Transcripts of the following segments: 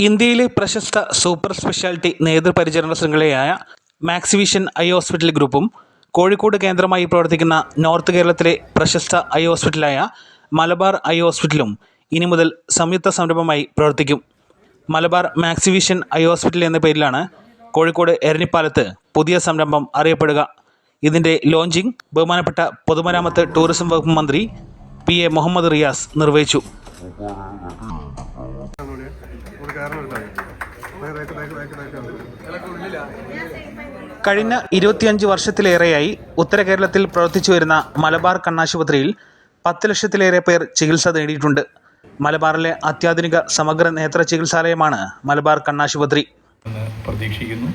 ഇന്ത്യയിലെ പ്രശസ്ത super speciality നേതൃപരിചരണ ശൃംഖലയായ മാക്സിവിഷൻ ഐ ഹോസ്പിറ്റൽ ഗ്രൂപ്പും കോഴിക്കോട് കേന്ദ്രമായി പ്രവർത്തിക്കുന്ന നോർത്ത് കേരളത്തിലെ പ്രശസ്ത ഐ ഹോസ്പിറ്റലായ മലബാർ ഐ ഹോസ്പിറ്റലും ഇനി മുതൽ സംയുക്ത സംരംഭമായി പ്രവർത്തിക്കും. മലബാർ മാക്സിവിഷൻ ഐ ഹോസ്പിറ്റൽ എന്ന പേരിലാണ് കോഴിക്കോട് എരഞ്ഞിപ്പാലത്ത് പുതിയ സംരംഭം അറിയപ്പെടുക. ഇതിൻ്റെ ലോഞ്ചിങ് ബഹുമാനപ്പെട്ട പൊതുമരാമത്ത് ടൂറിസം വകുപ്പ് മന്ത്രി PA മുഹമ്മദ് റിയാസ് നിർവഹിച്ചു. കഴിഞ്ഞ 25 വർഷത്തിലേറെയായി ഉത്തര കേരളത്തിൽ പ്രവർത്തിച്ചു വരുന്ന മലബാർ കണ്ണാശുപത്രിയിൽ 10 ലക്ഷത്തിലേറെ പേർ ചികിത്സ നേടിയിട്ടുണ്ട്. മലബാറിലെ അത്യാധുനിക സമഗ്ര നേത്ര ചികിത്സാലയമാണ് മലബാർ കണ്ണാശുപത്രി. പ്രതീക്ഷിക്കുന്നു.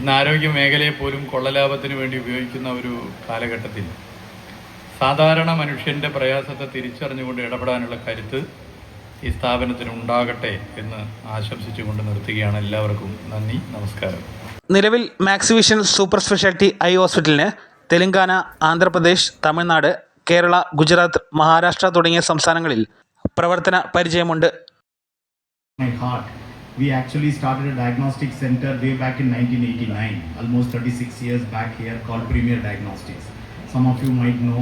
ഇന്ന് ആരോഗ്യ മേഖലയെ പോലും കൊള്ളലാഭത്തിന് വേണ്ടി ഉപയോഗിക്കുന്ന ഒരു കാലഘട്ടത്തിൽ സാധാരണ മനുഷ്യൻ്റെ പ്രയാസത്തെ തിരിച്ചറിഞ്ഞുകൊണ്ട് ഇടപെടാനുള്ള കരുത്ത് ഈ സ്ഥാപനത്തിന് ഉണ്ടാകട്ടെ എന്ന് ആശംസിച്ചുകൊണ്ട് നിർത്തുകയാണ്. എല്ലാവർക്കും നന്ദി, നമസ്കാരം. നിലവിൽ മാക്സിവിഷൻ സൂപ്പർ സ്പെഷ്യാലിറ്റി ഐ ഹോസ്പിറ്റലിന് തെലങ്കാന, ആന്ധ്രാപ്രദേശ്, തമിഴ്നാട്, കേരള, ഗുജറാത്ത്, മഹാരാഷ്ട്ര തുടങ്ങിയ സംസ്ഥാനങ്ങളിൽ പ്രവർത്തന പരിചയമുണ്ട്. We actually started a diagnostic center way back in 1989, almost 36 years back here, called Premier Diagnostics. Some of you might know.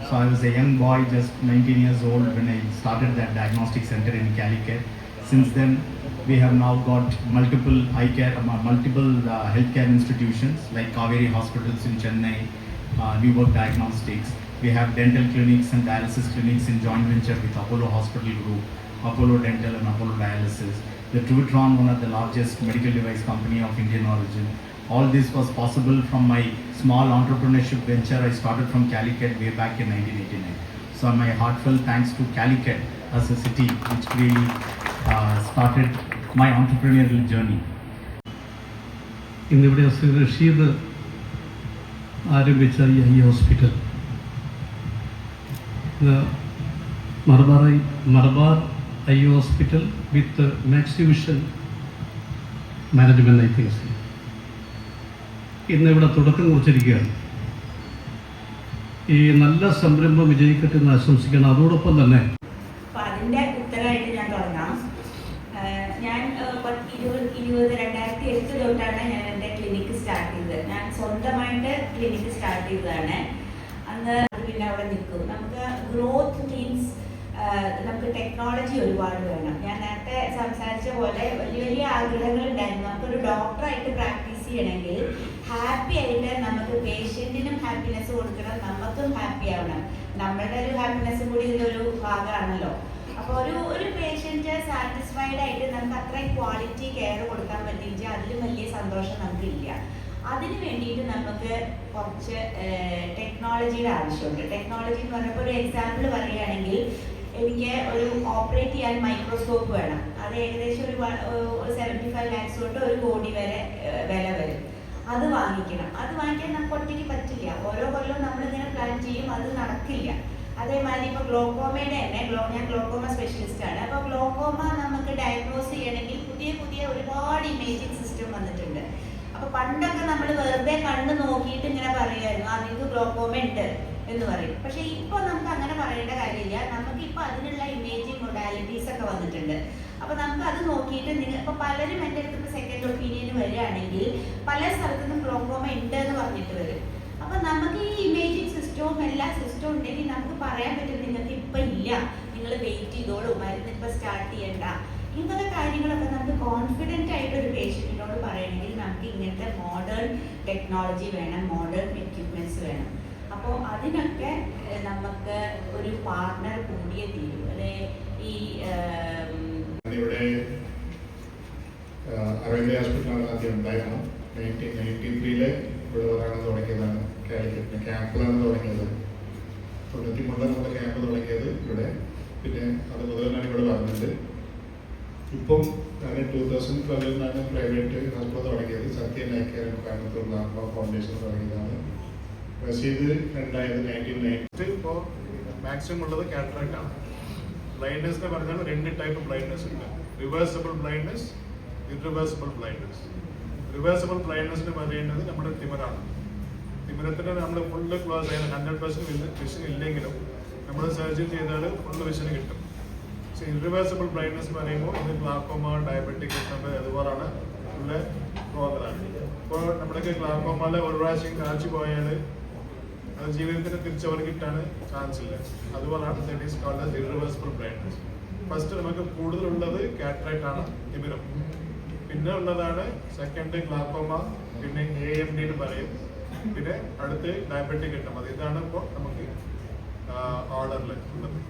So I was a young boy, just 19 years old, when I started that diagnostic center in Calicut. Since then, we have now got multiple healthcare institutions like Kaveri Hospitals in Chennai, Newark Diagnostics. We have dental clinics and dialysis clinics in joint venture with Apollo Hospital Group, Apollo Dental and Apollo Dialysis. The Truvitron, one of the largest medical device company of Indian origin. All this was possible from my small entrepreneurship venture I started from Calicut way back in 1989. So my heartfelt thanks to Calicut as a city which really started my entrepreneurial journey. ഇന്നിവിടെ റഷീദ് ആരംഭിച്ച ഈ hospital Malabar eye hospital with Maxivision management I things ഇന്നിവിടെ തുടക്കം കുറിച്ചിരിക്കുകയാണ്. ഈ നല്ല സംരംഭം വിജയിക്കട്ടെ എന്ന് ആശംസിക്കണം. അതോടൊപ്പം തന്നെ അതിൻ്റെ ഉത്തരമായിട്ട് ഞാൻ തുടങ്ങാം. ഞാൻ 2008 തൊട്ടാണ് ഞാൻ എൻ്റെ ക്ലിനിക്ക് സ്റ്റാർട്ട് ചെയ്തത്. ഞാൻ സ്വന്തമായിട്ട് ക്ലിനിക്ക് സ്റ്റാർട്ട് ചെയ്തതാണ്. അന്ന് അത് പിന്നെ അവിടെ നിൽക്കും. നമുക്ക് ഗ്രോത്ത് മീൻസ് നമുക്ക് ടെക്നോളജി ഒരുപാട് വേണം. ഞാൻ നേരത്തെ സംസാരിച്ച പോലെ വലിയ വലിയ ആഗ്രഹങ്ങൾ ഉണ്ടായിരുന്നു. നമുക്കൊരു ഡോക്ടറായിട്ട് പ്രാക്ടീസ് ചെയ്യണമെങ്കിൽ ഹാപ്പി ആയിട്ട് നമുക്ക് പേഷ്യൻറ്റിനും ഹാപ്പിനെസ് കൊടുക്കണം, നമുക്കും ഹാപ്പി ആവണം. നമ്മളുടെ ഒരു ഹാപ്പിനെസ്സും കൂടി ഇതിലൊരു ഭാഗമാണല്ലോ. അപ്പോൾ ഒരു പേഷ്യൻറ്റ് സാറ്റിസ്ഫൈഡ് ആയിട്ട് നമുക്ക് അത്രയും ക്വാളിറ്റി കെയർ കൊടുക്കാൻ പറ്റിയില്ല, അതിലും വലിയ സന്തോഷം നമുക്കില്ല. അതിന് വേണ്ടിയിട്ട് നമുക്ക് കുറച്ച് ടെക്നോളജിയുടെ ആവശ്യമുണ്ട്. ടെക്നോളജി എന്ന് പറഞ്ഞപ്പോൾ ഒരു എക്സാമ്പിൾ പറയുകയാണെങ്കിൽ, എനിക്ക് ഒരു ഓപ്പറേറ്റ് ചെയ്യാൻ മൈക്രോസ്കോപ്പ് വേണം. അത് ഏകദേശം ഒരു 75 lakhs തൊട്ട് 1 കോടി വരെ വില വരും. അത് വാങ്ങിക്കണം. അത് വാങ്ങിക്കാൻ നമുക്ക് ഒറ്റയ്ക്ക് പറ്റില്ല. ഓരോ കൊല്ലവും നമ്മളിങ്ങനെ പ്ലാൻ ചെയ്യും, അത് നടക്കില്ല. അതേമാതിരി ഇപ്പോൾ ഗ്ലോക്കോമയുടെ തന്നെ ഞാൻ ഗ്ലോക്കോമ സ്പെഷ്യലിസ്റ്റാണ്. അപ്പോൾ ഗ്ലോക്കോമ നമുക്ക് ഡയഗ്നോസ് ചെയ്യണമെങ്കിൽ പുതിയ ഒരുപാട് ഇമേജിംഗ് സിസ്റ്റം വന്നിട്ടുണ്ട്. അപ്പോൾ പണ്ടൊക്കെ നമ്മൾ വെറുതെ കണ്ണ് നോക്കിയിട്ട് ഇങ്ങനെ പറയുമായിരുന്നു, നിങ്ങൾക്ക് ഗ്ലോക്കോമ ഉണ്ട് എന്ന് പറയും. പക്ഷെ ഇപ്പോൾ നമുക്ക് അങ്ങനെ പറയേണ്ട കാര്യമില്ല. നമുക്കിപ്പോൾ അതിനുള്ള ഇമേജിംഗ് മൊഡാലിറ്റീസ് ഒക്കെ വന്നിട്ടുണ്ട്. അപ്പോൾ നമുക്ക് അത് നോക്കിയിട്ട് ഇപ്പോൾ പലരും എൻ്റെ അടുത്ത് സെക്കൻഡ് ഒപ്പീനിയൻ വരികയാണെങ്കിൽ പല സ്ഥലത്തുനിന്നും ഗ്ലോക്കോമ ഉണ്ട് എന്ന് പറഞ്ഞിട്ട് വരും. അപ്പോൾ നമുക്ക് ഈ ഇമേജിംഗ് സിസ്റ്റവും എല്ലാ സിസ്റ്റവും ഉണ്ടെങ്കിൽ നമുക്ക് പറയാൻ പറ്റും, നിങ്ങൾക്ക് ഇപ്പം ഇല്ല, നിങ്ങൾ വെയിറ്റ് ചെയ്തോളൂ, മരുന്ന് ഇപ്പോൾ സ്റ്റാർട്ട് ചെയ്യണ്ട. ഇങ്ങനത്തെ കാര്യങ്ങളൊക്കെ നമുക്ക് കോൺഫിഡൻ്റ് ആയിട്ട് ഒരു പേഷ്യൻറ്റിനോട് പറയണമെങ്കിൽ നമുക്ക് ഇങ്ങനത്തെ മോഡേൺ ടെക്നോളജി വേണം, മോഡേൺ എക്യുപ്മെൻറ്റ്സ് വേണം. അപ്പോൾ അതിനൊക്കെ നമുക്ക് ഒരു പാർട്ണർ കൂടിയേ തീരും. അതെ, ഈ ഇവിടെ അരവിന്ദ് ഹോസ്പിറ്റലാണ് ആദ്യം ഉണ്ടായിരുന്നു. 1993 ഇവിടെ വരാണ് തുടങ്ങിയതാണ്. കാലിക്കറ്റിന് ക്യാമ്പിലാണ് തുടങ്ങിയത്. 93 നമ്മുടെ ക്യാമ്പ് തുടങ്ങിയത് ഇവിടെ. പിന്നെ അത് മുതലാണ് ഇവിടെ പറഞ്ഞത്. ഇപ്പം ഞാൻ 2012 പ്രൈവറ്റ് ഹോസ്പിറ്റൽ തുടങ്ങിയത്. സത്യ നൈക്കർ കോയമ്പത്തൂർ നാഗ്മ ഫൗണ്ടേഷൻ തുടങ്ങിയതാണ്. റഷീദ് 1990. ഇപ്പോൾ മാക്സിമം ഉള്ളത് കാറ്ററാക്ട് ആണ്. ബ്ലൈൻഡ്നെസ്സിനെ പറഞ്ഞാൽ 2 ടൈപ്പ് ബ്ലൈൻഡ്നെസ് ഉണ്ട്. Reversible blindness, irreversible blindness. Reversible ബ്ലൈൻഡ്നെസ്സിന് പറയുന്നത് നമ്മുടെ തിമിരാണ്. തിമിരത്തിന് നമ്മൾ ഫുള്ള് ക്ലോസ് ചെയ്യുന്ന 100% വിഷൻ ഇല്ലെങ്കിലും നമ്മൾ സർജറി ചെയ്താൽ ഫുള്ള് വിഷന് കിട്ടും. ഇറിവേഴ്സിബിൾ ബ്ലൈൻഡ്നെസ് പറയുമ്പോൾ ഇത് ഗ്ലാക്കോമ, ഡയബറ്റിക് ഡയബറ്റിക് കിട്ടുന്നത് അതുപോലാണ് ഉള്ള പ്രോഗ്രാം. ഇപ്പോൾ നമ്മുടെ ഗ്ലാക്കോമയിലെ ഒരു പ്രാവശ്യം കാഴ്ച പോയാൽ അത് ജീവിതത്തിന് തിരിച്ചവർ കിട്ടാൻ ചാൻസ് ഇല്ല. അതുപോലാണ് that is called as irreversible blindness. First നമുക്ക് കൂടുതലുള്ളത് കാറ്ററാക്ട് ആണ്, തിമിരം. പിന്നെ ഉള്ളതാണ് സെക്കൻഡ് ഗ്ലാക്കോമ, പിന്നെ AMD എന്ന് പറയും, പിന്നെ അടുത്ത് ഡയബറ്റിക് കിട്ടും. ഇതാണ് ഇപ്പോൾ നമുക്ക് ഓർഡറിൽ ഉള്ളത്.